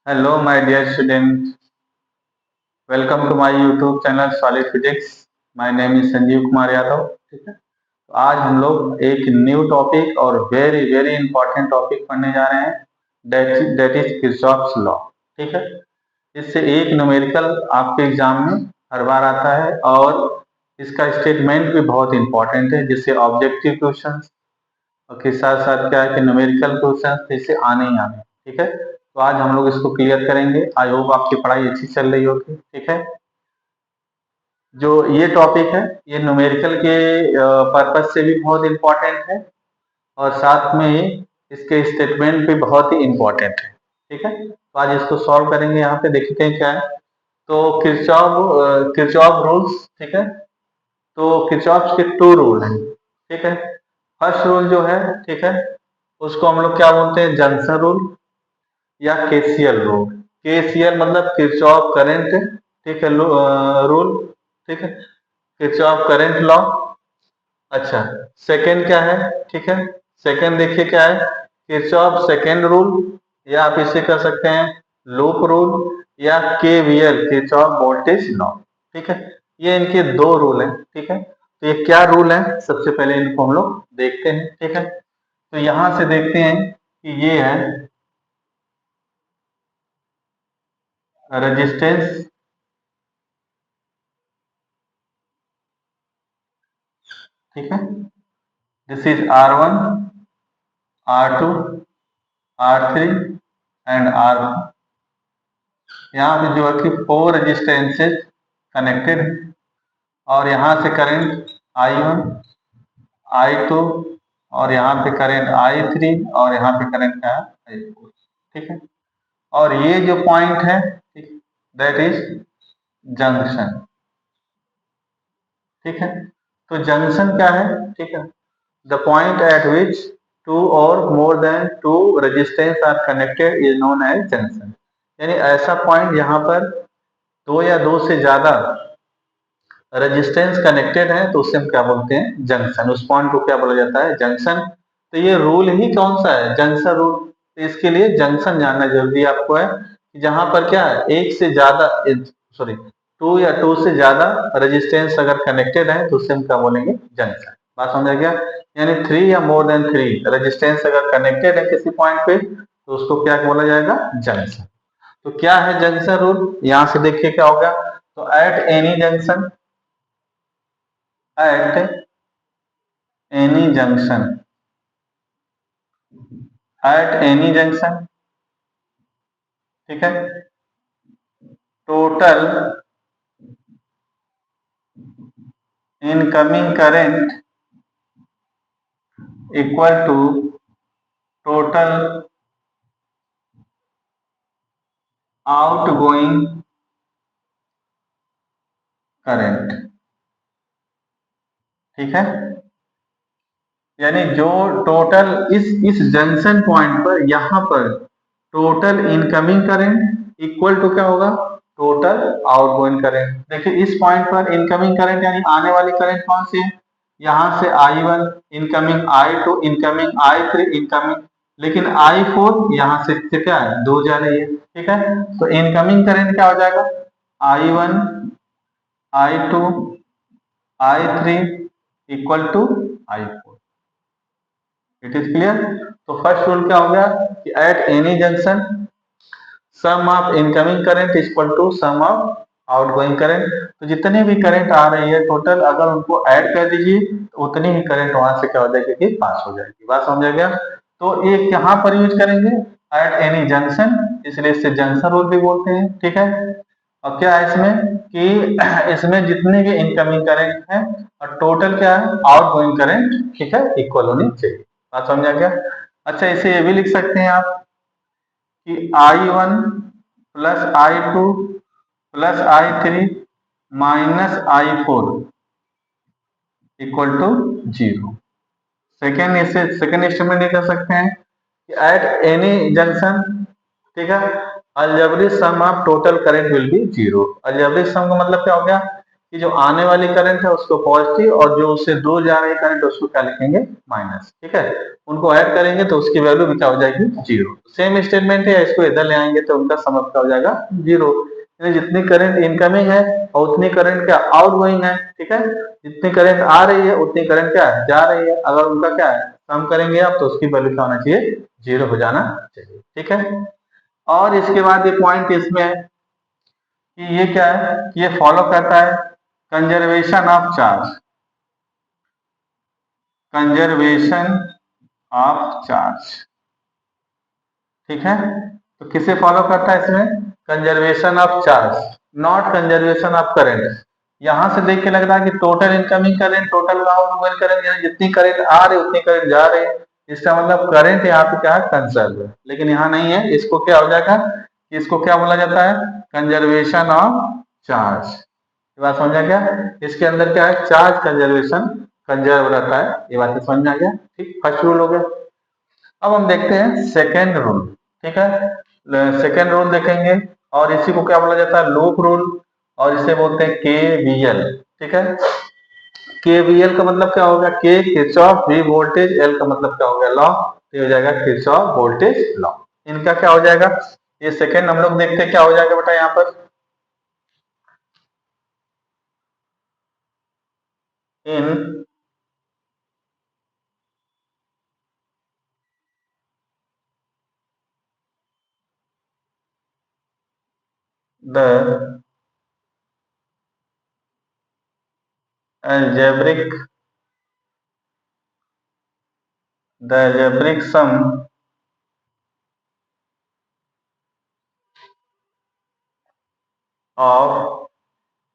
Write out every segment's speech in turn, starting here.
Hello, my dear student. Welcome to my YouTube channel Solid Physics. My name is Sanjeev Kumar Yadav. ठीक है. तो आज हम लोग एक न्यू टॉपिक और वेरी वेरी इंपॉर्टेंट टॉपिक पढ़ने जा रहे हैं. That is Kirchhoff's law. ठीक है. इससे एक न्यूमेरिकल आपके एग्जाम में हर बार आता है और इसका स्टेटमेंट भी बहुत इंपॉर्टेंट है, जिससे ऑब्जेक्टिव क्वेश्चन और के साथ साथ क्या है कि न्यूमेरिकल क्वेश्चन इससे आने ही आने. ठीक है. तो आज हम लोग इसको क्लियर करेंगे. आई होप आपकी पढ़ाई अच्छी चल रही होगी. ठीक है. जो ये टॉपिक है ये न्यूमेरिकल के पर्पज से भी बहुत इंपॉर्टेंट है और साथ में ही इसके स्टेटमेंट भी बहुत ही इंपॉर्टेंट है. ठीक है. तो आज इसको सॉल्व करेंगे. यहाँ पे देखते हैं क्या है. तो किरचॉफ रूल्स. ठीक है. तो किरचॉफ के टू रूल हैं. ठीक है. फर्स्ट रूल जो है, ठीक है, उसको हम लोग क्या बोलते हैं, जंक्शन रूल या केसीएल रूल. केसीएल मतलब किरचॉफ करंट. ठीक है. रूल. ठीक है. Kirchhoff current law. अच्छा. सेकंड क्या है. ठीक है. सेकंड देखिए क्या है, किरचॉफ सेकंड रूल या आप इसे कर सकते हैं लूप रूल या केवीएल किरचॉफ वोल्टेज लॉ. ठीक है. ये इनके दो रूल हैं. ठीक है. तो ये क्या रूल है, सबसे पहले इनको हम लोग देखते हैं. ठीक है. तो यहां से देखते हैं कि ये है रेजिस्टेंस. ठीक है. This is R1, R2, R3 and R4. यहाँ पे जो है कि फोर रेजिस्टेंसेज कनेक्टेड है और यहाँ से करंट I1, I2 और यहाँ पे करंट I3 और यहाँ पे करंट क्या है I4. ठीक है. और ये जो पॉइंट है, दैट इज जंक्शन. ठीक है. तो जंक्शन क्या है. ठीक है. The point at which two और more than two resistance are connected is known as junction. यानी ऐसा पॉइंट जहां पर दो या दो से ज्यादा रेजिस्टेंस कनेक्टेड है तो उसे हम क्या बोलते हैं, जंक्शन. उस पॉइंट को क्या बोला जाता है, जंक्शन. तो ये रूल ही कौन सा है, जंक्शन रूल. तो इसके लिए जंक्शन जानना जरूरी आपको है कि जहां पर क्या है, एक से ज्यादा, सॉरी, टू या टू से ज्यादा रेजिस्टेंस अगर कनेक्टेड है तो उसे हम क्या बोलेंगे, जंक्शन. बात समझ गया. यानी थ्री या मोर देन थ्री रेजिस्टेंस अगर कनेक्टेड है किसी पॉइंट पे तो उसको क्या बोला जाएगा, जंक्शन. तो क्या है जंक्शन रूल, यहां से देखिए क्या होगा. तो at any junction, at any junction, at any junction. ठीक है. Total incoming current equal to total outgoing current. ठीक है. यानी जो टोटल इस जंक्शन पॉइंट पर यहां पर total incoming current equal to क्या होगा, टोटल आउटगोइंग करंट. देखिए इस पॉइंट पर इनकमिंग करंट यानी आने वाली करंट कौन सी है, यहां से I1 incoming, I2 incoming, I3 incoming, लेकिन I4 यहां से क्या है, दूर जा रही है. ठीक है. तो इनकमिंग करंट क्या हो जाएगा, I1, I2, I3 equal to I4. It is clear. तो फर्स्ट रूल क्या हो गया कि at any junction sum of incoming current equal to sum of outgoing current. तो जितनी भी करंट आ रही है टोटल अगर उनको ऐड कर दीजिए तो उतनी ही करंट वहां से क्या हो जाएगी कि पास हो जाएगी. बात समझ गया. तो ये कहाँ पर यूज करेंगे, एट एनी जंक्शन, इसलिए इससे जंक्शन रूल भी बोलते हैं. ठीक है. और क्या है इसमें कि इसमें जितने भी इनकमिंग करंट है और टोटल क्या है, आउटगोइंग करंट, ठीक है, इक्वल होनी चाहिए. बात समझा क्या. अच्छा इसे ये भी लिख सकते हैं आप कि I1 plus I2 plus I3 minus I4 equal to 0. Second, इसे सेकेंड स्टेटमेंट ये कर सकते हैं कि एट एनी जंक्शन, ठीक है, algebraic sum of total current will be 0. Algebraic sum का मतलब क्या हो गया कि जो आने वाली करंट है उसको पॉजिटिव और जो उससे दूर जा रही करंट उसको क्या लिखेंगे, माइनस। ठीक है, उनको ऐड करेंगे तो उसकी वैल्यू भी क्या हो जाएगी, जीरो। सेम स्टेटमेंट है, इसको इधर ले आएंगे तो उनका सम क्या हो जाएगा, जीरो। जितनी करंट इनकमिंग है और उतनी करंट क्या आउटगोइंग है। ठीक है, जितनी करंट आ रही है उतनी करंट क्या है, जा रही है। अगर उनका क्या है, सम करेंगे आप तो उसकी वैल्यू क्या होना चाहिए, जीरो हो जाना चाहिए। ठीक है, और इसके बाद ये पॉइंट इसमें है कि ये क्या है, कि ये फॉलो करता है conservation of charge, conservation of charge. ठीक है, तो किसे फॉलो करता है इसमें, conservation of charge, not conservation of current. यहां से देख के लग रहा है कि total incoming current, total outgoing current, यानी जितनी करंट आ रही उतनी करंट जा रही है, इसका मतलब करंट यहाँ पे क्या है, कंजर्व है। लेकिन यहाँ नहीं है, इसको क्या हो जाएगा, इसको क्या बोला जाता है, कंजर्वेशन ऑफ चार्ज। ये बात समझ आ गया, इसके अंदर क्या है, चार्ज कंजर्वेशन, कंजर्व रहता है। ये बात समझ में आ गया। ठीक, फर्स्ट रूल हो गया। अब हम देखते हैं सेकेंड रूल। ठीक है, सेकेंड रूल देखेंगे और इसी को क्या बोला जाता है, लूप रूल, और इसे बोलते हैं केवीएल। ठीक है, केवीएल का मतलब क्या होगा, के किरचॉफ, वी वोल्टेज, एल का मतलब क्या हो गया, लॉ। ये हो जाएगा किरचॉफ वोल्टेज लॉ। इनका क्या हो जाएगा, ये सेकेंड हम लोग देखते हैं क्या हो जाएगा बेटा, यहाँ पर in the algebraic sum of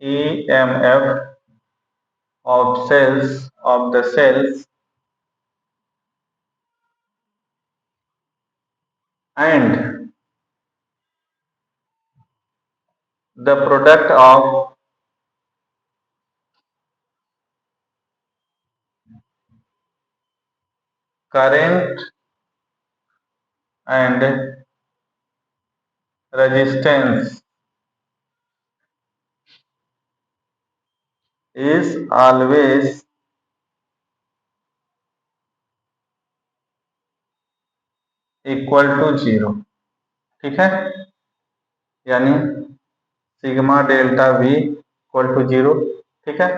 EMF of cells of the cells and the product of current and resistance is always equal to zero. ठीक है, यानी sigma delta V equal to zero. ठीक है,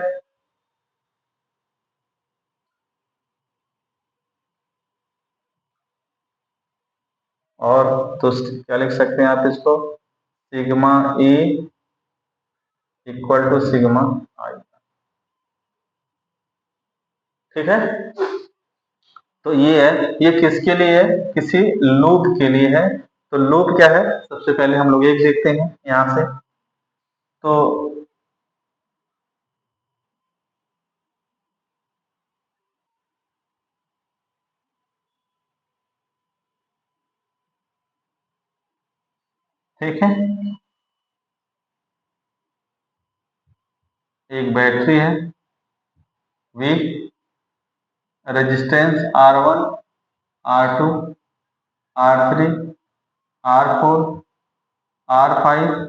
और तो क्या लिख सकते हैं आप इसको, sigma E equal to sigma I। ठीक है, तो ये है, ये किसके लिए है, किसी लूप के लिए है। तो लूप क्या है, सबसे पहले हम लोग एक देखते हैं यहां से। तो ठीक है, एक बैटरी है V, resistance R1, R2, R3, R4, R5,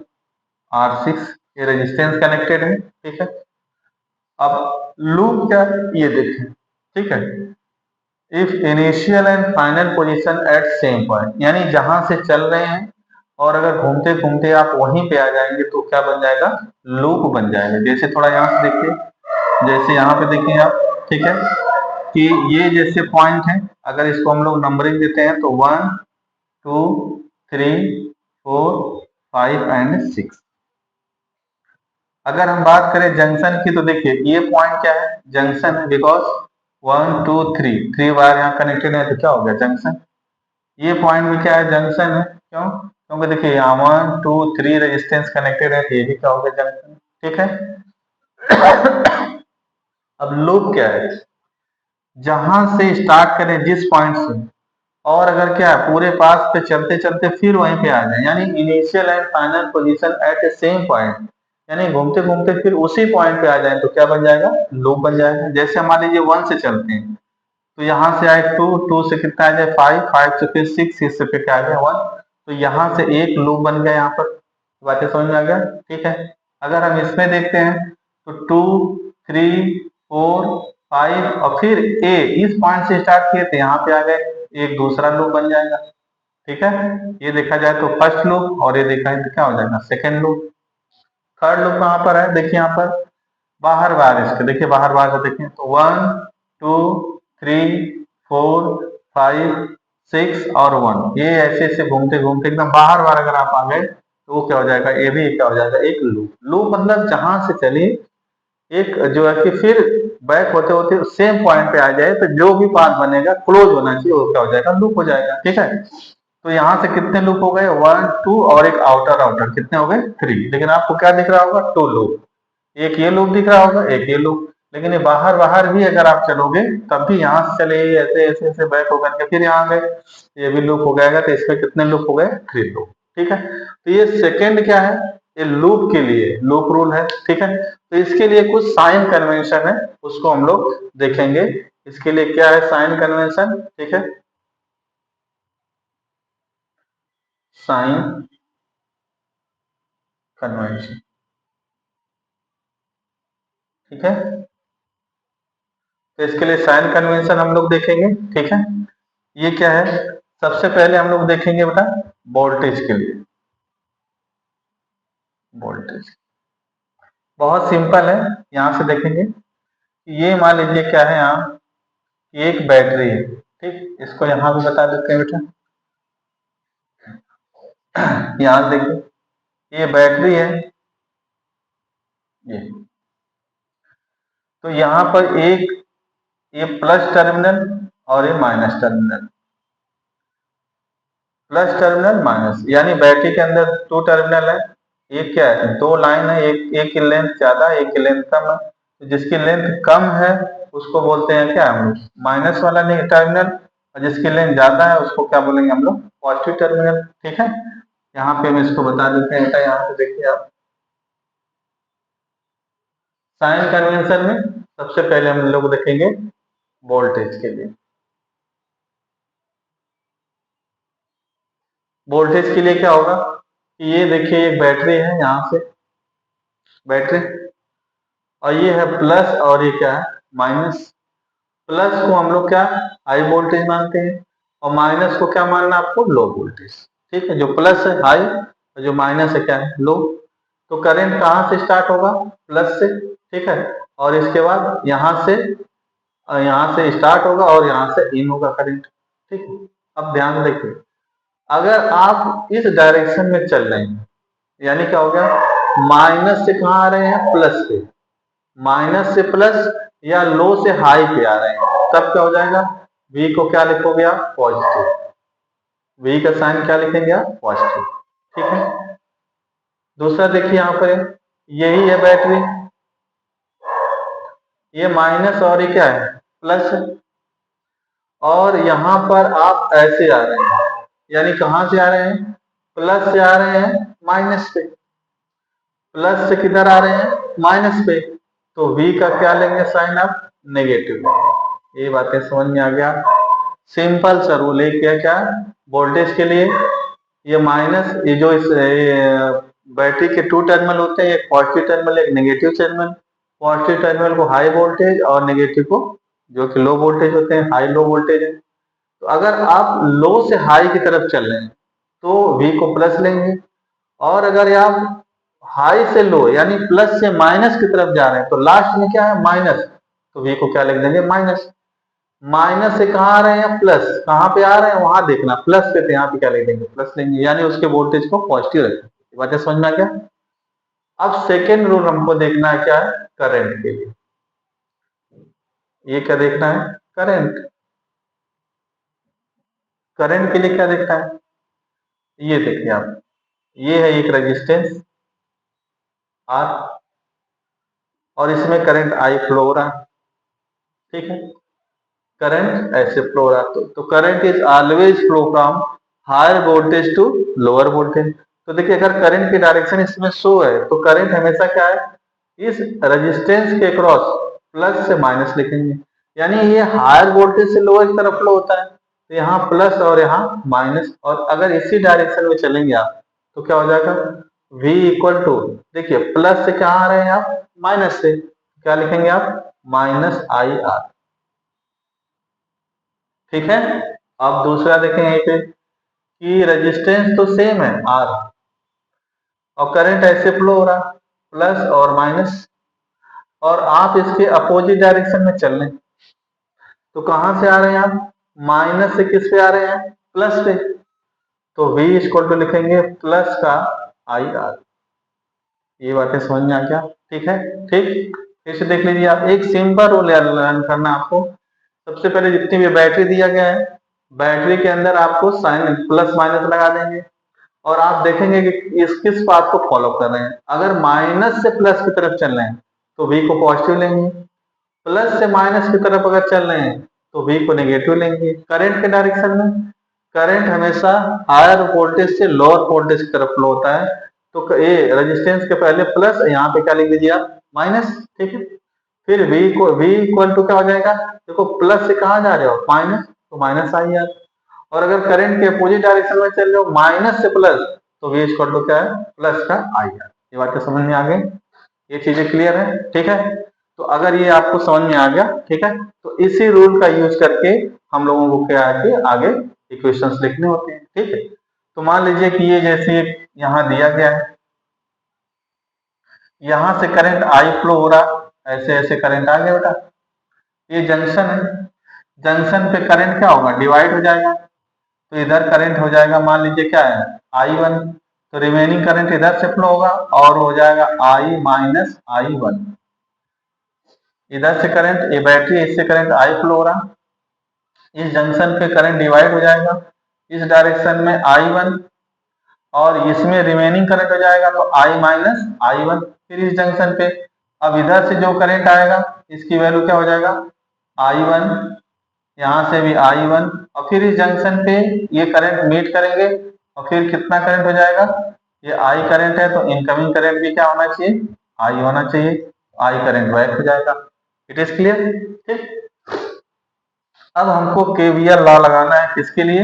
R6, ये रेजिस्टेंस कनेक्टेड है। ठीक है, अब लूप क्या है ये देखें। ठीक है, if initial and final position at same point, यानी जहां से चल रहे हैं और अगर घूमते घूमते आप वहीं पे आ जाएंगे तो क्या बन जाएगा, लूप बन जाएगा। जैसे थोड़ा यहाँ से देखिए, जैसे यहाँ पे देखिए आप। ठीक है, कि ये जैसे पॉइंट है, अगर इसको हम लोग नंबरिंग देते हैं तो 1 2 3 4 5 एंड 6। अगर हम बात करें जंक्शन की तो देखिए ये पॉइंट क्या है, जंक्शन है, बिकॉज 1 2 3 3 वायर यहाँ कनेक्टेड है तो क्या हो गया, जंक्शन। ये पॉइंट भी क्या है, जंक्शन है। क्यों, क्योंकि देखिए यहाँ 1 2 3 रेजिस्टेंस कनेक्टेड है तो ये भी क्या हो गया, जंक्शन। ठीक है, अब लूप क्या है, जहां से स्टार्ट करें जिस पॉइंट से, और अगर क्या है पूरे पास पे चलते चलते फिर वहीं पे आ जाए, यानी initial and final position at a same point, यानी घूमते घूमते फिर उसी पॉइंट पे आ जाए तो क्या बन जाएगा, लूप बन जाएगा। जैसे मान लीजिए 1 से चलते हैं तो यहाँ से आए 2, 2 से कितना आ जाए 5, 5 से फिर 6, 6 से फिर क्या आ गया 1, तो यहाँ से एक लूप बन गया। यहाँ पर बातें समझ में आ गया। ठीक है, अगर हम इसमें देखते हैं तो 2, 3, 4, 5 और फिर ए इस पॉइंट से स्टार्ट किए थे यहाँ पे आ गए, एक दूसरा लूप बन जाएगा। ठीक है, ये देखा जाए तो फर्स्ट लूप और ये देखा है तो क्या हो जाएगा सेकेंड लूप। थर्ड लूप कहाँ पर है, देखिए यहाँ पर बाहर बाहर इसके, देखिए बाहर बाहर से देखिए तो 1, 2, 3, 4, 5, 6 और 1, ये ऐसे ऐसे घूमते घूमते एकदम बाहर बाहर अगर आप आ गए तो वो क्या हो जाएगा, ये भी क्या हो जाएगा एक लूप। लूप मतलब जहां से चलिए एक जो है कि फिर बैक होते होते सेम पॉइंट पे आ जाए तो जो भी पाथ बनेगा क्लोज होना चाहिए, वो क्या हो जाएगा लूप हो जाएगा। ठीक है, तो यहाँ से कितने लूप हो गए, 1, 2 और एक आउटर आउटर कितने हो गए 3। लेकिन आपको क्या दिख रहा होगा 2 लूप, एक ये लूप दिख रहा होगा एक ये लूप। लेकिन ये बाहर बाहर भी अगर आप चलोगे तब भी यहाँ से चले ऐसे ऐसे ऐसे बैक होकर के फिर यहाँ गए, ये भी लूप हो जाएगा। तो इसमें कितने लूप हो गए 3 लूप। ठीक है, तो ये सेकेंड क्या है, ये लूप के लिए लूप रूल है। ठीक है, तो इसके लिए कुछ साइन कन्वेंशन है, उसको हम लोग देखेंगे। इसके लिए क्या है साइन कन्वेंशन, ठीक है, साइन कन्वेंशन। ठीक है, तो इसके लिए साइन कन्वेंशन हम लोग देखेंगे। ठीक है, ये क्या है, सबसे पहले हम लोग देखेंगे बेटा वोल्टेज के लिए। वोल्टेज बहुत सिंपल है, यहां से देखेंगे। ये मान लीजिए क्या है यहाँ, ये एक बैटरी है। ठीक, इसको यहां भी बता देते हैं बेटा, यहाँ देखिए ये बैटरी है ये। तो यहाँ पर एक ये प्लस टर्मिनल और ये minus terminal, plus terminal minus, यानी बैटरी के अंदर 2 टर्मिनल है। एक क्या है, 2 लाइन है, एक की लेंथ ज्यादा एक की लेंथ कम है। तो जिसकी लेंथ कम है उसको बोलते हैं क्या हम लोग माइनस वाला टर्मिनल, और जिसकी लेंथ ज्यादा है उसको क्या बोलेंगे हम लोग पॉजिटिव टर्मिनल। ठीक है, यहाँ पे हम इसको बता देते हैं बेटा, यहाँ पे देखिए आप साइन कन्वेंशन में सबसे पहले हम लोग देखेंगे वोल्टेज के लिए। वोल्टेज के लिए क्या होगा कि ये देखिए एक बैटरी है यहाँ से बैटरी, और ये है प्लस और ये क्या है माइनस। प्लस को हम लोग क्या हाई वोल्टेज मानते हैं और माइनस को क्या मानना आपको लो वोल्टेज। ठीक है, जो प्लस है हाई और जो माइनस है क्या है लो। तो करंट कहाँ से स्टार्ट होगा प्लस से। ठीक है, और इसके बाद यहाँ से स्टार्ट होगा और यहाँ से इन होगा करंट। ठीक है, अब ध्यान देखिए, अगर आप इस डायरेक्शन में चल रहे हैं यानी क्या हो गया माइनस से कहाँ आ रहे हैं प्लस पे, माइनस से प्लस या लो से हाई पे आ रहे हैं, तब क्या हो जाएगा v को क्या लिखोगे आप पॉजिटिव, v का साइन क्या लिखेंगे आप पॉजिटिव। ठीक है, दूसरा देखिए यहाँ पर यही है बैटरी, ये माइनस और ये क्या है प्लस है, और यहाँ पर आप ऐसे आ रहे हैं यानी कहाँ से आ रहे हैं प्लस से आ रहे हैं माइनस पे, प्लस से किधर आ रहे हैं माइनस पे, तो v का क्या लेंगे साइन आप नेगेटिव। ये बातें समझ में आ गया, सिंपल सा रूल है। क्या क्या वोल्टेज के लिए ये माइनस, ये जो इस बैटरी के 2 टर्मिनल होते हैं, एक पॉजिटिव टर्मिनल एक नेगेटिव टर्मिनल। पॉजिटिव टर्मिनल को हाई वोल्टेज और नेगेटिव को जो कि लो वोल्टेज होते हैं हाई लो वोल्टेज है। तो अगर आप लो से हाई की तरफ चल रहे हैं तो v को प्लस लेंगे, और अगर आप हाई से लो यानी प्लस से माइनस की तरफ जा रहे हैं तो लास्ट में क्या है माइनस, तो v को क्या लिख देंगे माइनस। माइनस से कहाँ आ रहे हैं प्लस, कहाँ पे आ रहे हैं वहां देखना प्लस पे, तो यहाँ पे क्या लिख देंगे प्लस लेंगे, यानी उसके वोल्टेज को पॉजिटिव रखेंगे। बातें समझ में आ गया। अब सेकेंड रूल हमको देखना है क्या है करंट के लिए, ये क्या देखना है करंट, करंट के लिए क्या देखना है, ये देखिए आप, ये है एक रेजिस्टेंस R और इसमें करंट I फ्लो हो रहा है। ठीक है, करंट ऐसे फ्लो हो रहा है, तो current is always flow from higher voltage to lower voltage. तो देखिए अगर करंट की डायरेक्शन इसमें शो है तो करंट हमेशा क्या है इस रेजिस्टेंस के क्रॉस प्लस से माइनस लिखेंगे, यानी ये हायर वोल्टेज से लोअर की तरफ फ्लो होता है, तो यहाँ प्लस और यहाँ माइनस, और अगर इसी डायरेक्शन में चलेंगे आप तो क्या हो जाएगा v इक्वल टू, देखिए प्लस से क्या आ रहे हैं आप, माइनस से, क्या लिखेंगे आप, माइनस आई आर। ठीक है। अब दूसरा देखें यहीं पे कि रेजिस्टेंस तो सेम है आर, और करंट ऐसे फ्लो हो रहा, प्लस और माइनस, और आप इसके अपोजिट डायरेक्शन में चल रहे हैं, तो कहां से आ रहे हैं आप, माइनस से किस पे आ रहे हैं, प्लस पे, तो v इक्वल टू लिखेंगे प्लस का आई आर। ये बातें समझ में आ गया, ठीक है। ठीक, फिर से देख लीजिए आप, एक सिंपल रूल लर्न करना आपको। सबसे पहले जितनी भी बैटरी दिया गया है, बैटरी के अंदर आपको साइन प्लस माइनस लगा देंगे, और आप देखेंगे कि इस किस पाथ को फॉलो कर रहे हैं। अगर माइनस से प्लस की तरफ चल रहे हैं तो v को पॉजिटिव लेंगे, प्लस से माइनस की तरफ अगर चल रहे हैं तो v को नेगेटिव लेंगे। करंट के डायरेक्शन में करंट हमेशा हायर वोल्टेज से लोअर वोल्टेज की तरफ फ्लो होता है, तो ये रेजिस्टेंस के पहले प्लस, यहाँ पे क्या लिख दीजिए आप, माइनस। ठीक है। फिर v इक्वल टू क्या हो जाएगा, देखो प्लस से कहाँ जा रहे हो, माइनस, तो माइनस आई आर। और अगर करंट के अपोजिट डायरेक्शन में चल रहे हो, माइनस से प्लस, तो v इक्वल टू क्या है, प्लस का आई आर। ये बातें समझ में आ गई, ये चीजें क्लियर है। ठीक है। तो अगर ये आपको समझ में आ गया, ठीक है, तो इसी रूल का यूज करके हम लोगों को क्या है कि आगे इक्वेशंस लिखने होते हैं। ठीक है। तो मान लीजिए कि ये जैसे यहाँ दिया गया है, यहाँ से करंट आई फ्लो हो रहा, ऐसे ऐसे करंट आ गया बेटा, ये जंक्शन है, जंक्शन पे करंट क्या होगा, डिवाइड हो जाएगा, तो इधर करंट हो जाएगा, मान लीजिए क्या है, आई वन, तो रिमेनिंग करंट इधर से फ्लो होगा और हो जाएगा आई माइनस आई वन। इधर से करंट, ये बैटरी है, इससे करंट आई फ्लो हो रहा, इस जंक्शन पे करंट डिवाइड हो जाएगा, इस डायरेक्शन में आई वन, और इसमें रिमेनिंग करंट हो जाएगा तो आई माइनस आई वन। फिर इस जंक्शन पे अब इधर से जो करंट आएगा इसकी वैल्यू क्या हो जाएगा, आई वन, यहाँ से भी आई वन, और फिर इस जंक्शन पे ये करंट मीट करेंगे, और फिर कितना करंट हो जाएगा, ये आई करंट है तो इनकमिंग करंट भी क्या होना चाहिए, आई होना चाहिए, आई करंट बैक हो जाएगा। It is clear. ठीक। अब हमको केवीएल लॉ लगाना है, किसके लिए,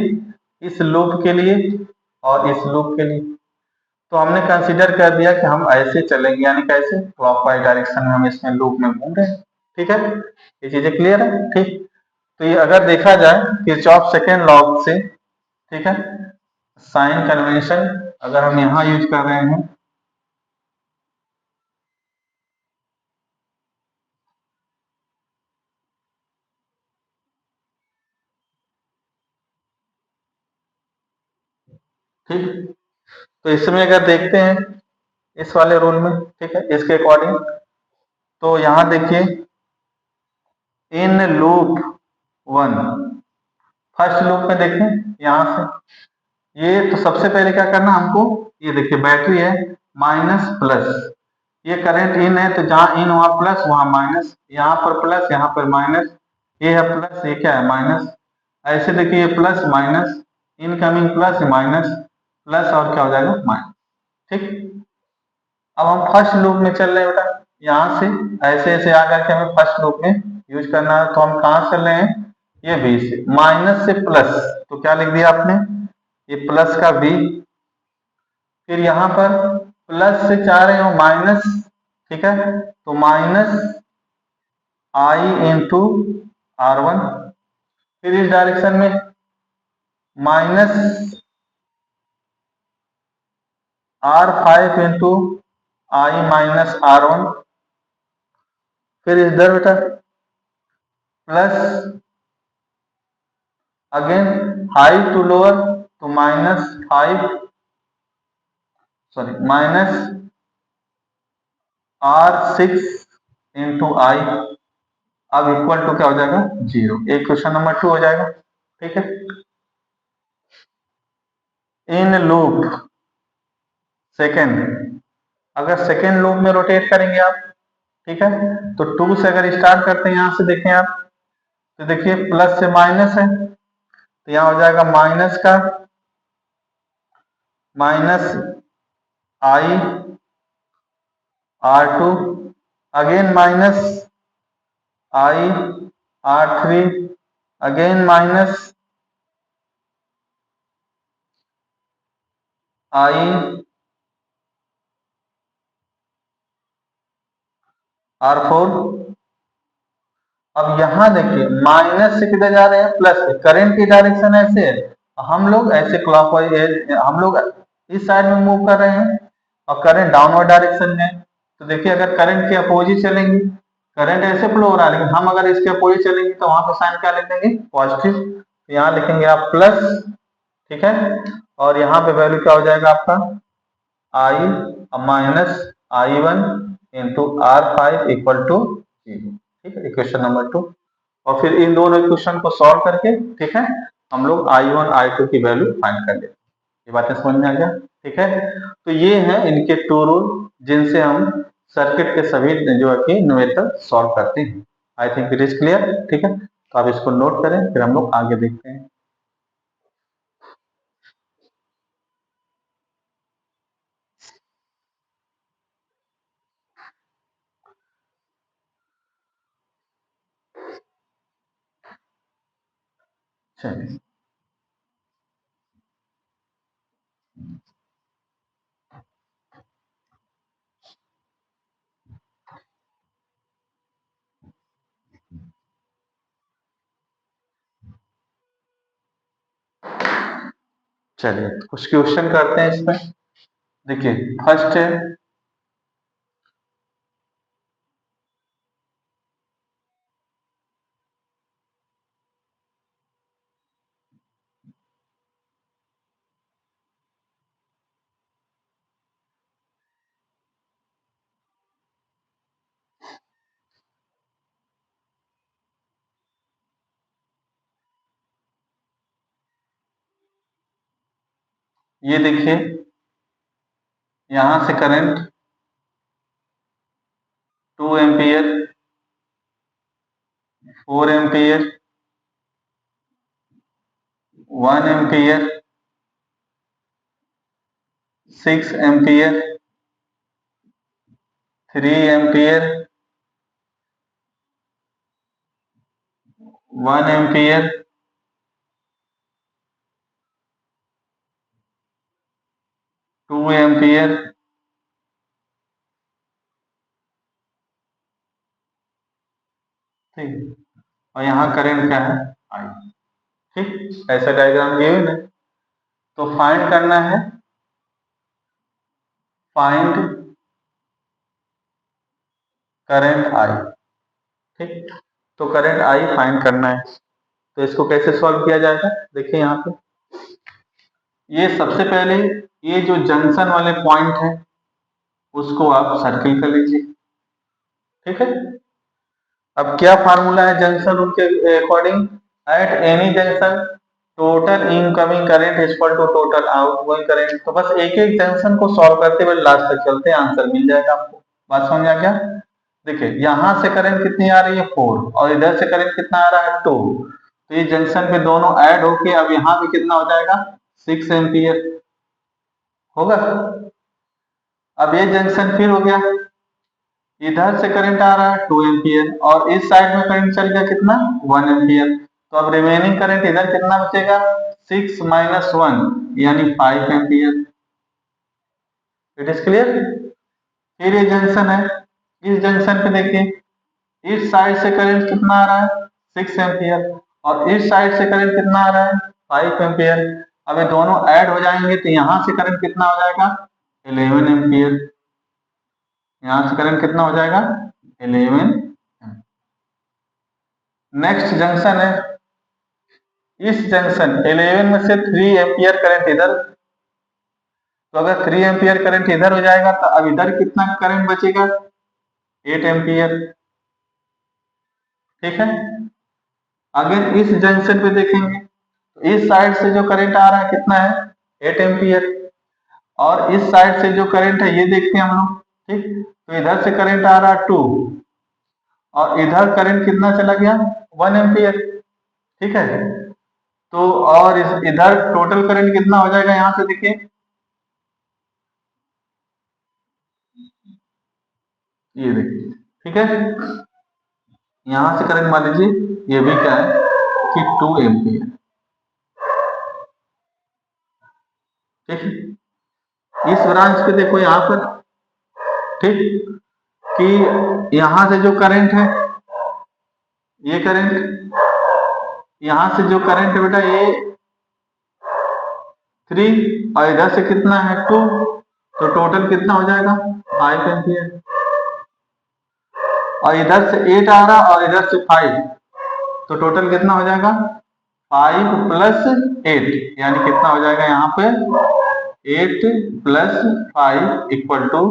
इस लूप के लिए और इस लूप के लिए। तो हमने कंसीडर कर दिया कि हम ऐसे चलेंगे, यानी कैसे, क्लॉकवाइज डायरेक्शन में हम इसमें लूप में घूम रहे हैं। ठीक है, ये चीजें क्लियर है। ठीक। तो ये अगर देखा जाए किरचॉफ सेकेंड लॉ से, ठीक है, साइन कन्वेंशन अगर हम यहाँ यूज कर रहे हैं, ठीक, तो इसमें अगर देखते हैं इस वाले रूल में, ठीक है, इसके अकॉर्डिंग, तो यहाँ देखिए in loop one, first loop में देखें यहाँ से, ये तो सबसे पहले क्या करना हमको, ये देखिए बैटरी है, माइनस प्लस, ये करंट इन है तो जहां इन वहां प्लस वहां माइनस, यहाँ पर प्लस यहाँ पर माइनस, ये है प्लस, ये क्या है माइनस, ऐसे देखिए ये plus minus, incoming plus minus, plus और क्या हो जाएगा माइनस। ठीक। अब हम फर्स्ट लूप में चल रहे हैं बेटा, यहाँ से ऐसे ऐसे आकर के हमें फर्स्ट लूप में यूज करना है, तो हम कहाँ चल रहे हैं, ये बी से, माइनस से प्लस, तो क्या लिख दिया आपने, ये प्लस का बी, फिर यहाँ पर प्लस से चाह रहे हो माइनस, ठीक है, तो minus I into R one, फिर इस डायरेक्शन में minus R five into I minus R one, फिर इधर बेटा plus again high to lower, तो minus five, sorry minus R six into I, अब इक्वल टू क्या हो जाएगा, जीरो। एक क्वेश्चन नंबर 2 हो जाएगा। ठीक है। इन लूप सेकेंड, अगर सेकेंड लूप में रोटेट करेंगे आप, ठीक है, तो 2 से अगर स्टार्ट करते हैं, यहां से देखें आप, तो देखिए प्लस से माइनस है, तो यहां हो जाएगा माइनस का minus I R two, again minus I R three, again minus I R4। अब यहां देखिए माइनस से किधर जा रहे हैं, प्लस से। करंट की डायरेक्शन ऐसे है, हम लोग ऐसे क्लॉकवाइज, हम लोग इस साइड में मूव कर रहे हैं और करंट डाउनवर्ड डायरेक्शन में। तो देखिए अगर करंट के अपोजिट चलेंगे, करंट ऐसे फ्लो हो रहा है, लेकिन हम अगर इसके अपोजिट चलेंगे तो वहां पे साइन क्या लिख देंगे, पॉजिटिव। तो यहाँ लिखेंगे आप प्लस, ठीक है। और यहाँ पे वैल्यू क्या हो जाएगा आपका, I minus I1 into R5 equal to 0। ठीक है, इक्वेशन नंबर 2। और फिर इन दोनों इक्वेशन को सॉल्व करके, ठीक है, हम लोग I1 I2 की वैल्यू फाइंड कर लेते हैं। ये बातें समझ में आ गया, ठीक है। तो ये हैं इनके 2 रूल जिनसे हम सर्किट के सभी जो है कि न्यूमेरिकल सॉल्व करते हैं। I think it is clear, ठीक है। तो आप इसको नोट करें, फिर हम लोग आगे देखते हैं। चलिए, चलिए कुछ क्वेश्चन करते हैं इसमें। देखिए फर्स्ट है, ये देखिए यहां से current 2 ampere, 4 ampere, 1 ampere, 6 ampere, 3 ampere, 1 ampere, 2 ampere, ठीक। और यहाँ करंट क्या है, आई। ठीक, ऐसा डायग्राम गिवन है। तो फाइंड करना है, फाइंड करंट आई। ठीक, तो करंट आई फाइंड करना है। तो इसको कैसे सॉल्व किया जाएगा, देखिए यहाँ पे ये सबसे पहले ये जो जंक्शन वाले पॉइंट है उसको आप सर्किल कर लीजिए। ठीक है, अब क्या फार्मूला है जंक्शन रूल के according, at any junction total incoming current is equal to total outgoing current. तो बस एक एक जंक्शन को सॉल्व करते हुए लास्ट तक चलते हैं, आंसर मिल जाएगा आपको। बात समझ आ गया। देखिए यहां से करंट कितनी आ रही है, 4, और इधर से करंट कितना आ रहा है, 2। तो ये जंक्शन पे दोनों ऐड होके अब यहाँ पे कितना हो जाएगा, 6 एम्पियर होगा। अब ये जंक्शन फिर हो गया, इधर से करंट आ रहा है 2 एम्पियर और इस साइड में करंट चल गया कितना, 1 एम्पियर। तो अब रिमेनिंग करंट इधर कितना बचेगा, 6 माइनस 1 यानी 5 एम्पियर। It is clear. फिर ये जंक्शन है, इस जंक्शन पे देखिए इस साइड से करंट कितना आ रहा है, 6 एम्पियर, और इस साइड से करंट कितना आ रहा है, 5 एम्पियर। अब ये दोनों ऐड हो जाएंगे तो यहाँ से करंट कितना हो जाएगा, 11 एम्पियर। यहाँ से करंट कितना हो जाएगा, 11। नेक्स्ट जंक्शन है, इस जंक्शन 11 में से 3 एम्पियर करंट इधर। तो अगर 3 एम्पियर करंट इधर हो जाएगा तो अब इधर कितना करंट बचेगा, 8 एम्पियर। ठीक है, अगर इस जंक्शन पे देखेंगे तो इस साइड से जो करंट आ रहा है कितना है, 8 एम्पियर, और इस साइड से जो करंट है ये देखते हैं हम लोग। ठीक, तो इधर से करंट आ रहा है 2 और इधर करंट कितना चला गया, 1 एम्पियर। ठीक है, तो और इधर टोटल करंट कितना हो जाएगा, यहां से देखिए ये देखिए। ठीक है, यहां से करंट मान लीजिए ये भी क्या है कि 2 एम्पियर। ठीक है, इस ब्रांच पे देखो यहाँ पर, ठीक, कि यहां से जो करंट है, ये करंट, यहां से जो करंट है बेटा ये 3 और इधर से कितना है 2, तो टोटल कितना हो जाएगा 5 एम्पियर। और इधर से 8 आ रहा और इधर से 5, तो टोटल कितना हो जाएगा 5 प्लस 8, यानी कितना हो जाएगा यहाँ पे 8 प्लस 5 इक्वल टू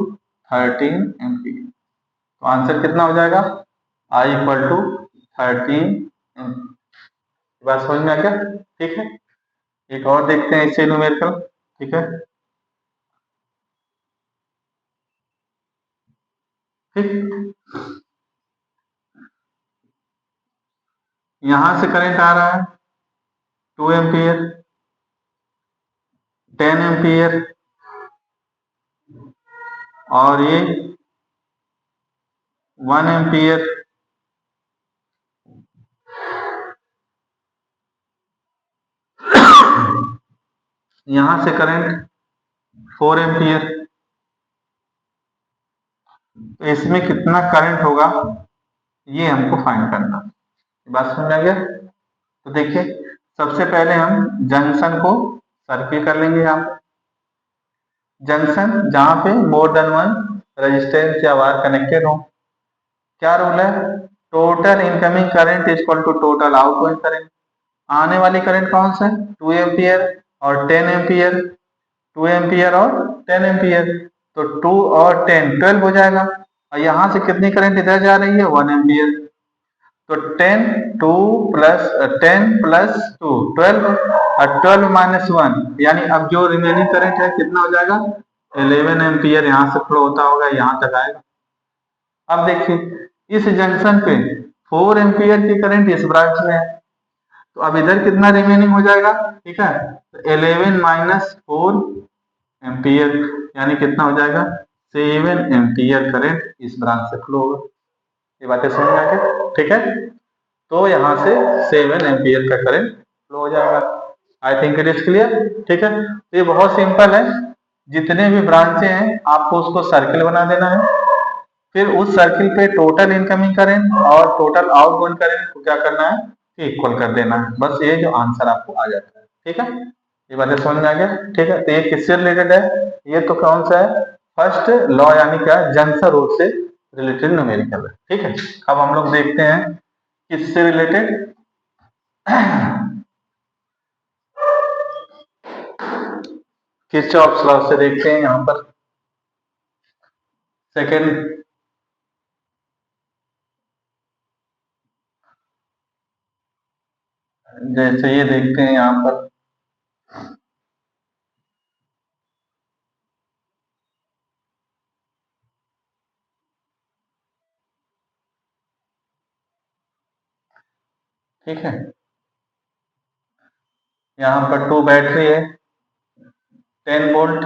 13 एम्पियर। तो आंसर कितना हो जाएगा I इक्वल टू 13 एम्पियर। बात समझ में आ गया? ठीक है, एक और देखते हैं इससे न्यूमेरिकल। ठीक है, ठीक, यहां से करंट आ रहा है 2 एम्पियर, 10 एम्पियर, और ये 1 एम्पियर, यहां से करंट 4 एम्पियर। तो इसमें कितना करंट होगा ये हमको फाइंड करना। बात समझ आ गया? तो देखिए, सबसे पहले हम जंक्शन को सर्किल कर लेंगे। यहाँ जंक्शन जहां पे मोर देन वन रेजिस्टेंस या वायर कनेक्टेड हो, क्या रूल है, total incoming current is equal to total outgoing current. आने वाली करंट कौन सा है 2 एम्पियर और 10 एम्पियर, 2 एम्पियर और 10 एम्पियर, तो 2 और 10 12 हो जाएगा। और यहां से कितनी करंट इधर जा रही है 1 एम्पियर, तो 10 2 प्लस 10 प्लस 2 12, और 12 माइनस 1, यानी अब जो रिमेनिंग करंट है कितना हो जाएगा 11 एम्पियर, यहां से फ्लो होता होगा यहां तक आएगा। अब देखिए इस जंक्शन पे 4 एम्पियर की करंट इस ब्रांच में है, तो अब इधर कितना रिमेनिंग हो जाएगा, ठीक है, तो 11 माइनस 4 एम्पियर, यानी कितना हो जाएगा 7 एम्पियर करंट इस ब्रांच से फ्लो होगा। ये बातें समझ में आ गई? ठीक है, तो यहाँ से 7 एम्पियर का करंट फ्लो हो जाएगा। I think it is clear. ठीक है, तो ये बहुत सिंपल है, जितने भी ब्रांचें हैं आपको उसको सर्किल बना देना है, फिर उस सर्किल पे टोटल इनकमिंग करंट और टोटल आउटगोइंग करंट को क्या करना है इक्वल कर देना है, बस ये जो आंसर आपको आ जाता है। ठीक है, ये बातें समझ में आ गया? ठीक है, तो ये किससे रिलेटेड है, ये तो कौन सा है फर्स्ट लॉ, यानी क्या जंक्शन रूल से रिलेटेड न्यूमेरिकल है। ठीक है, अब हम लोग देखते हैं किससे रिलेटेड, किरचॉफ्स लॉ से देखते हैं यहाँ पर। सेकंड, जैसे ये देखते हैं यहाँ पर, ठीक है, यहाँ पर 2 बैटरी है, 10 वोल्ट,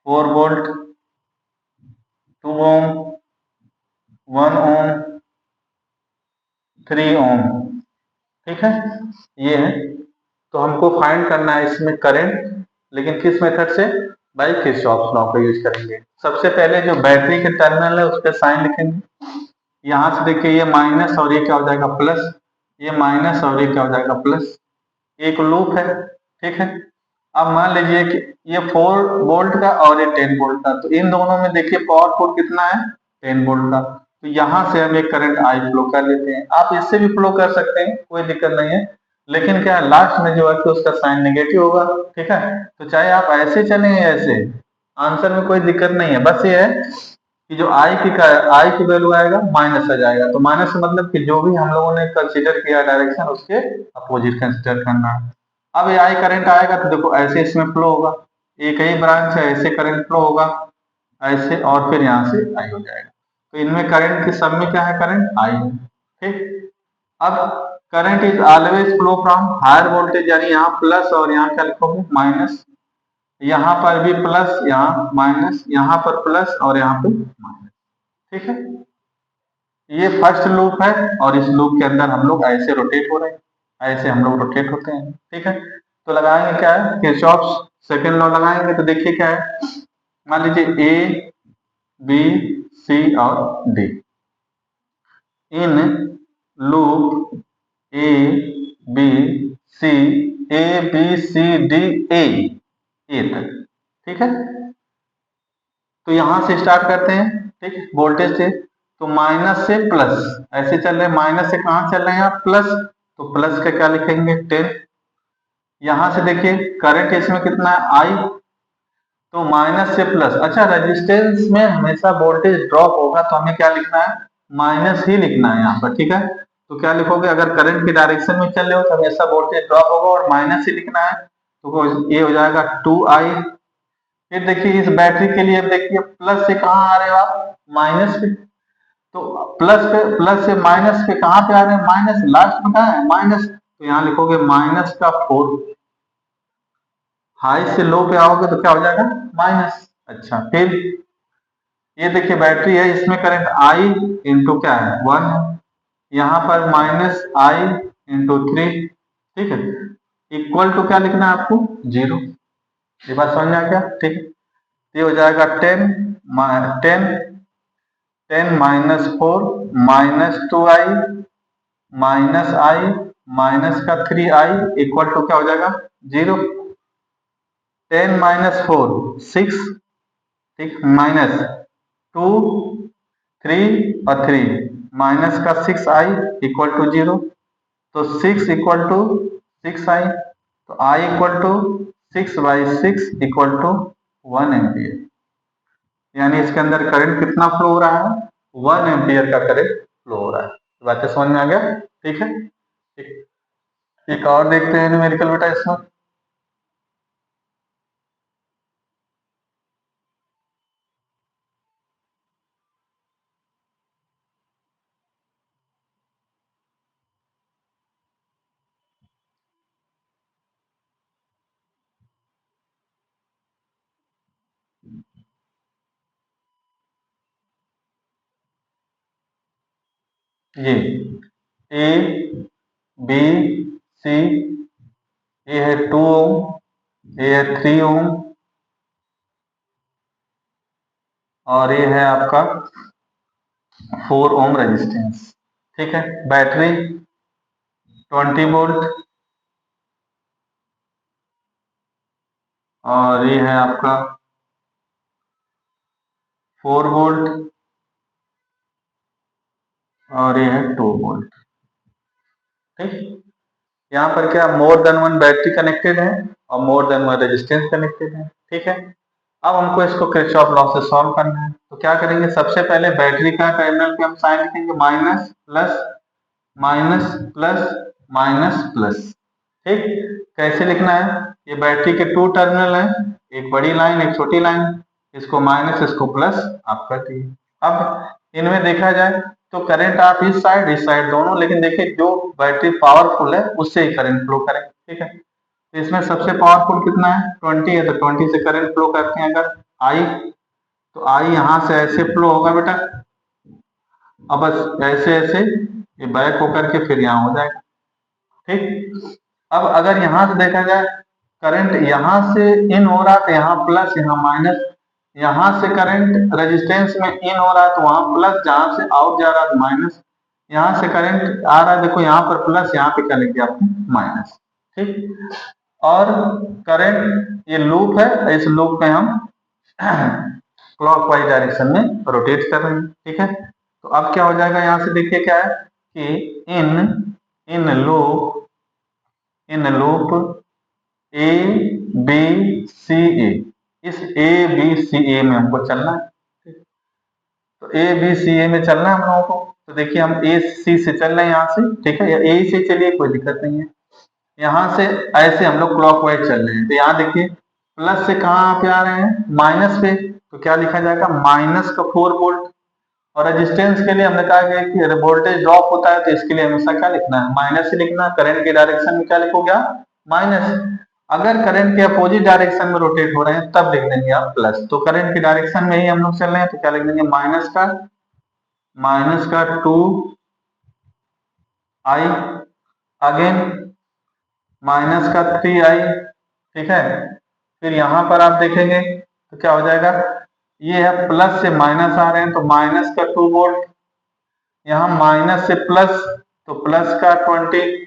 4 वोल्ट, 2 ओम, 1 ओम, 3 ओम। ठीक है, ये है, तो हमको फाइंड करना है इसमें करंट, लेकिन किस मेथड से, बाई किरचॉफ्स लॉ का यूज करेंगे। सबसे पहले जो बैटरी के टर्मिनल है उस पर साइन लिखेंगे। यहाँ से देखिए ये माइनस और ये क्या हो जाएगा प्लस, ये माइनस और ये क्या हो जाएगा प्लस, एक लूप है। ठीक है, अब मान लीजिए कि ये 4 वोल्ट का और ये 10 वोल्ट का, तो इन दोनों में देखिए पावर फुल कितना है 10 वोल्ट का, तो यहाँ से हम एक करंट आई फ्लो कर लेते हैं। आप इससे भी फ्लो कर सकते हैं, कोई दिक्कत नहीं है, लेकिन क्या है लास्ट में जो है कि उसका साइन नेगेटिव होगा। ठीक है, तो चाहे आप ऐसे चले या ऐसे, आंसर में कोई दिक्कत नहीं है, बस ये है कि जो आई की वैल्यू आएगा माइनस आ जाएगा, तो माइनस मतलब कि जो भी हम लोगों ने कंसीडर किया डायरेक्शन उसके अपोजिट कंसीडर करना है। अब ये आई करंट आएगा तो देखो ऐसे इसमें फ्लो होगा, एक ही ब्रांच है ऐसे करंट फ्लो होगा ऐसे, और फिर यहाँ से आई हो जाएगा, तो इनमें करंट के सब में क्या है करंट आई है। ठीक, अब current is always flow from higher voltage, यानी यहाँ प्लस और यहाँ क्या लिखोगे माइनस, यहाँ पर भी प्लस यहाँ माइनस, यहाँ पर प्लस और यहाँ पे माइनस। ठीक है, ये फर्स्ट लूप है और इस लूप के अंदर हम लोग ऐसे रोटेट हो रहे हैं, ऐसे हम लोग रोटेट होते हैं। ठीक है, तो लगाएंगे क्या है किरचॉफ्स सेकंड लॉ लगाएंगे, तो देखिए क्या है, मान लीजिए ए बी सी और D. In loop A B C, A B C D A तक, ठीक है। तो यहां से स्टार्ट करते हैं, ठीक, वोल्टेज से। तो माइनस से प्लस ऐसे चल रहे हैं, माइनस से कहां चल रहे हैं आप, प्लस। तो प्लस का क्या लिखेंगे, 10। यहां से देखिए करंट इसमें कितना है, आई। तो माइनस से प्लस, अच्छा रेजिस्टेंस में हमेशा वोल्टेज ड्रॉप होगा तो हमें क्या लिखना है, माइनस ही लिखना है यहाँ पर, ठीक है। तो क्या लिखोगे, अगर करंट की डायरेक्शन में चल रहे हो तो हमेशा वोल्टेज ड्रॉप होगा और माइनस ही लिखना है। तो ये हो जाएगा 2i। फिर देखिए इस बैटरी के लिए, अब देखिए प्लस से कहाँ आ रहे हो आप, माइनस पे। तो प्लस से माइनस पे कहाँ पे आ रहे हैं, माइनस, लास्ट में कहाँ है माइनस। तो यहाँ लिखोगे माइनस का 4। हाई से लो पे आओगे तो क्या हो जाएगा, माइनस। अच्छा फिर ये देखिए बैटरी है, इसमें करंट आई इंटू क्या है, 1 है। यहाँ पर माइनस आई इंटू 3, ठीक है। इक्वल टू क्या लिखना है आपको, 0। ये बात समझ में आ गया, ठीक है। ये हो जाएगा 10 10 10 माइनस 4 माइनस 2i माइनस आई माइनस का 3i इक्वल टू क्या हो जाएगा, 0। 10 माइनस 4 6, ठीक, माइनस 2 3 और 3 माइनस का 6i इक्वल टू 0। तो 6 इक्वल टू 6i, तो i equal to 6/6 equal to 1 ampere. यानी इसके अंदर करंट कितना फ्लो हो रहा है, 1 एम्पियर का करंट फ्लो हो रहा है। बातें समझ में आ गया, ठीक है। एक और देखते हैं न्यूमेरिकल बेटा इसमें। ये ए बी सी, ये है 2 ओम, ये है 3 ओम और ये है आपका 4 ओम रेजिस्टेंस, ठीक है। बैटरी 20 वोल्ट और ये है आपका 4 वोल्ट और ये है 2 वोल्ट, ठीक। यहाँ पर क्या मोर देन वन बैटरी कनेक्टेड है और more than one resistance connected है, ठीक है। अब हमको इसको किरचॉफ लॉ से सॉल्व करना है। तो क्या करेंगे, सबसे पहले बैटरी का टर्मिनल पे हम साइन लिखेंगे, minus plus minus plus minus plus, ठीक। कैसे लिखना है, ये बैटरी के 2 टर्मिनल है, एक बड़ी लाइन एक छोटी लाइन, इसको माइनस इसको प्लस आप कर दिए। अब इनमें देखा जाए तो करंट आप इस साइड दोनों, लेकिन देखिए जो बैटरी पावरफुल है उससे ही करंट फ्लो करेंगे, ठीक है। तो इसमें सबसे पावरफुल कितना है, 20 है, तो 20 से करंट फ्लो करते हैं अगर आई, तो आई यहां से ऐसे फ्लो होगा बेटा, अब बस ऐसे ऐसे ये बैक होकर के फिर यहाँ हो जाएगा, ठीक। अब अगर यहां से देखा जाए करंट यहां से इन हो रहा है तो यहाँ प्लस यहाँ माइनस, यहां से करंट रेजिस्टेंस में इन हो रहा है तो वहां प्लस, जहां से आउट जा रहा है माइनस। यहाँ से करंट आ रहा है, देखो यहाँ पर प्लस, यहाँ पे क्या लिख दिया आपने, माइनस, ठीक। और करंट ये लूप है, इस लूप में हम क्लॉकवाइज डायरेक्शन में रोटेट कर रहे हैं, ठीक है। तो अब क्या हो जाएगा, यहाँ से देखिए क्या है कि इन इन लूप ए बी सी ए, इस ए बी सी ए में हमको चलना है। तो ए बी सी ए में चलना है हम लोगों को। तो देखिए हम ए सी से चल रहे हैं यहाँ से, ठीक है, या ए से चलिए कोई दिक्कत नहीं है। यहाँ से ऐसे हम लोग क्लॉकवाइज चल रहे हैं, तो यहाँ देखिए प्लस से कहाँ पे आ रहे हैं, माइनस पे। तो क्या लिखा जाएगा, माइनस का 4 वोल्ट। और रेजिस्टेंस के लिए हमने कहा गया कि वोल्टेज ड्रॉप होता है तो इसके लिए हमेशा क्या लिखना है, माइनस ही लिखना। करंट के डायरेक्शन में क्या लिखोगे आप, माइनस। अगर करंट के अपोजिट डायरेक्शन में रोटेट हो रहे हैं तब लिख देंगे आप प्लस। तो करंट की डायरेक्शन में ही हम लोग चल रहे हैं तो क्या लिख देंगे, माइनस का 2 आई, अगेन माइनस का 3 आई, ठीक है। फिर यहां पर आप देखेंगे तो क्या हो जाएगा, ये है प्लस से माइनस आ रहे हैं तो माइनस का 2 वोल्ट, यहाँ माइनस से प्लस तो प्लस का 20,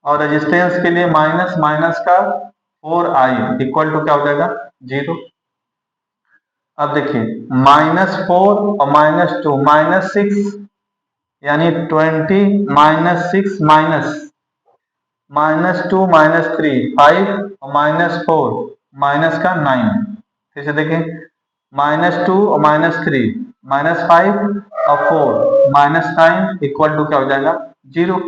और रेजिस्टेंस के लिए माइनस माइनस का 4i इक्वल टू क्या हो जाएगा 0। अब देखिए -4 और -2 -6 यानी 20 -6 -2 -3 5 और -4 माइनस का 9। फिर से देखें -2 और -3 -5 और 4 -9 इक्वल टू क्या हो जाएगा 0।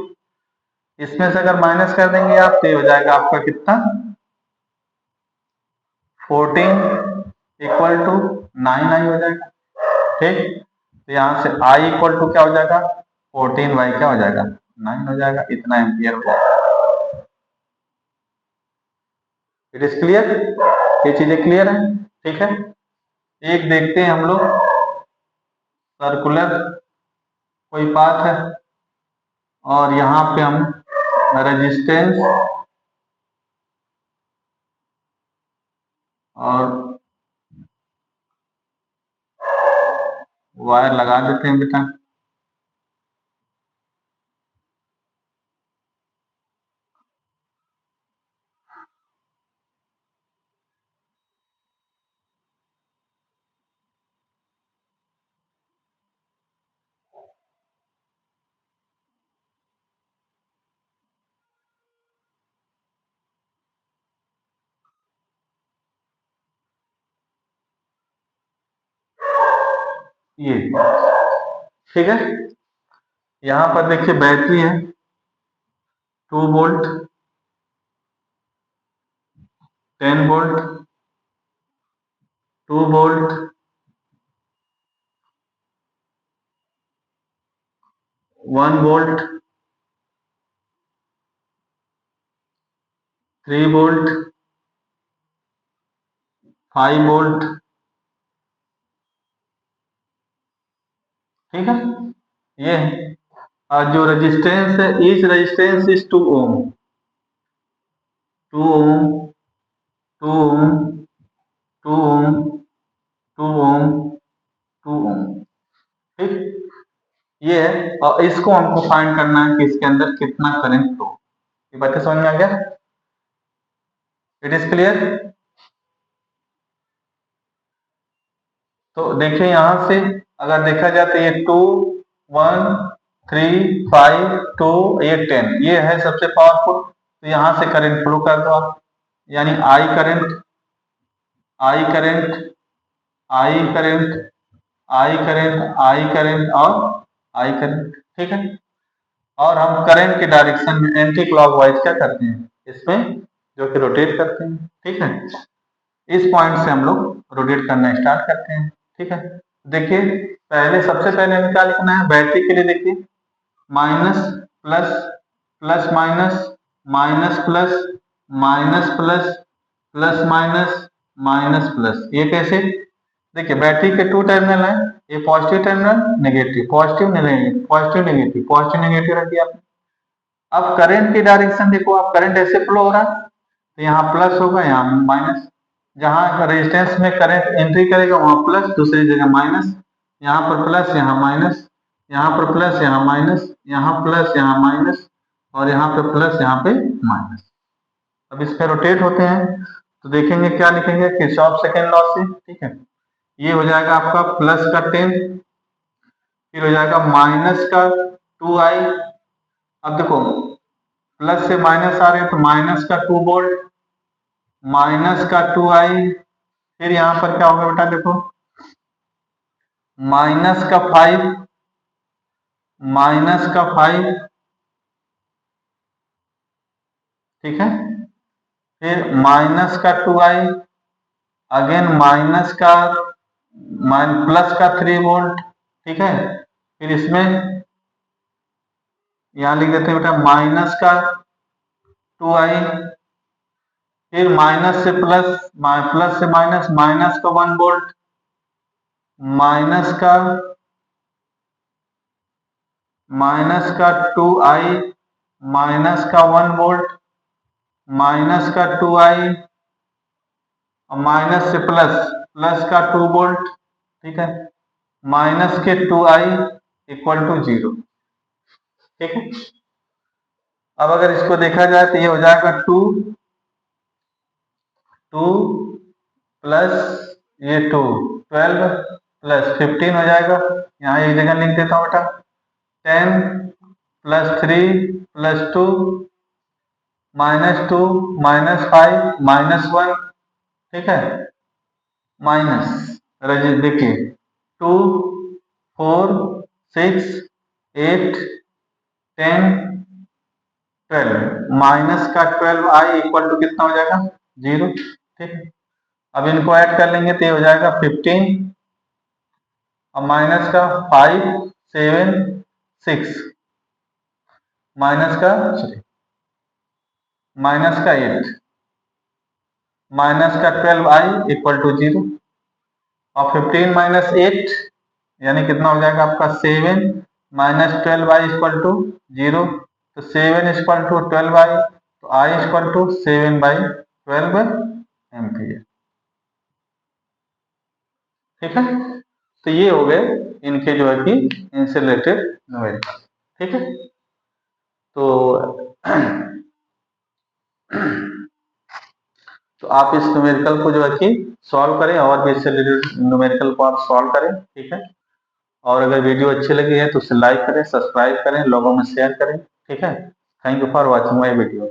इसमें से अगर माइनस कर देंगे आप तो ये हो जाएगा आपका कितना 14 इक्वल टू 9 आई हो जाएगा। ठीक, तो यहाँ से आई इक्वल टू क्या हो जाएगा 14 बाई क्या हो जाएगा 9 हो जाएगा, इतना एम्पियर हो जाएगा। इट इज क्लियर, ये चीजें क्लियर है। ठीक है, एक देखते हैं हम लोग सर्कुलर कोई पाथ है और यहाँ पे हम रेजिस्टेंस और वायर लगा देते हैं बेटा। ये ठीक है, यहाँ पर देखिए बैटरी है 2 volt 10 volt 2 volt 1 volt 3 volt 5 volt. ठीक है, ये है। और जो रेजिस्टेंस है ईच रेजिस्टेंस इज 2 ओम 2 ओम 2 ओम 2 ओम 2 ओम 2 ओम। ठीक, ये है और इसको हमको फाइंड करना है कि इसके अंदर कितना करंट फ्लो। ये बातें समझ में आ गया, इट इज क्लियर। तो देखिए यहाँ से अगर देखा जाए तो ये 2 1 3 5 2 ये 10 ये है सबसे पावरफुल। तो यहाँ से करंट फ्लो कर दो आप, यानी I current I current I current I current I current और आई करंट। ठीक है, और हम करंट के डायरेक्शन में एंटी क्लॉकवाइज क्या करते हैं इसमें जो कि रोटेट करते हैं। ठीक है, इस पॉइंट से हम लोग रोटेट करना स्टार्ट करते हैं। ठीक है, देखिए पहले सबसे पहले हमें क्या लिखना है बैटरी के लिए। देखिए minus plus plus minus minus plus minus plus plus minus minus plus. ये कैसे, देखिए बैटरी के 2 टर्मिनल हैं, ये positive terminal negative positive negative positive negative positive negative रख दिया आपने। अब करंट की डायरेक्शन देखो, आप करंट ऐसे फ्लो हो रहा है तो यहाँ प्लस होगा यहाँ माइनस, जहां रेजिस्टेंस में करंट एंट्री करेगा वहां प्लस, दूसरी जगह माइनस, यहाँ पर प्लस यहाँ माइनस, यहाँ पर प्लस यहाँ माइनस, यहाँ प्लस यहाँ माइनस और यहाँ पे प्लस यहाँ पे माइनस। अब इस पे रोटेट होते हैं तो देखेंगे क्या लिखेंगे किरचॉफ सेकंड लॉ से। ठीक है, ये हो जाएगा आपका प्लस का 10, फिर हो जाएगा माइनस का 2i। अब देखो प्लस से माइनस आ रहे हैं तो माइनस का 2 वोल्ट माइनस का 2i, फिर यहाँ पर क्या होगा बेटा देखो माइनस का 5 माइनस का 5। ठीक है, फिर माइनस का 2i अगेन माइनस का प्लस का 3 वोल्ट। ठीक है, फिर इसमें यहां लिख देते हैं बेटा माइनस का 2i, फिर माइनस से प्लस प्लस से माइनस माइनस का 1 वोल्ट माइनस का 2i माइनस का 1 वोल्ट माइनस का 2i और माइनस से प्लस, प्लस का 2 वोल्ट, ठीक है, माइनस के 2i इक्वल टू 0, ठीक है। अब अगर इसको देखा जाए तो ये हो जाएगा 2 प्लस ये 2 12 प्लस 15 हो जाएगा। यहाँ एक जगह लिख देता हूँ बेटा, 10 प्लस 3 प्लस 2 -2 -5 -1, ठीक है, माइनस देखिए 2 4 6 8 10 12, माइनस का 12i इक्वल टू कितना हो जाएगा 0, ठीक है। अब इनको ऐड कर लेंगे तो ये हो जाएगा 15 और माइनस का 5 7 6 माइनस का माइनस का 8 माइनस का 12i इक्वल टू 0 और 15 माइनस 8 यानी कितना हो जाएगा आपका 7 माइनस 12i इक्वल टू 0, तो 7 इक्वल टू 12i, तो i इक्वल टू 7/12 एम्पियर, ठीक है। तो ये हो गए इनके जो है कि इनसे रिलेटेड न्यूमेरिकल, ठीक है। तो तो आप इस न्यूमेरिकल को जो है कि सॉल्व करें और भी इससे रिलेटेड न्यूमेरिकल को आप सॉल्व करें, ठीक है। और अगर वीडियो अच्छी लगी है तो उसे लाइक करें, सब्सक्राइब करें, लोगों में शेयर करें, ठीक है। Thank you for watching my video.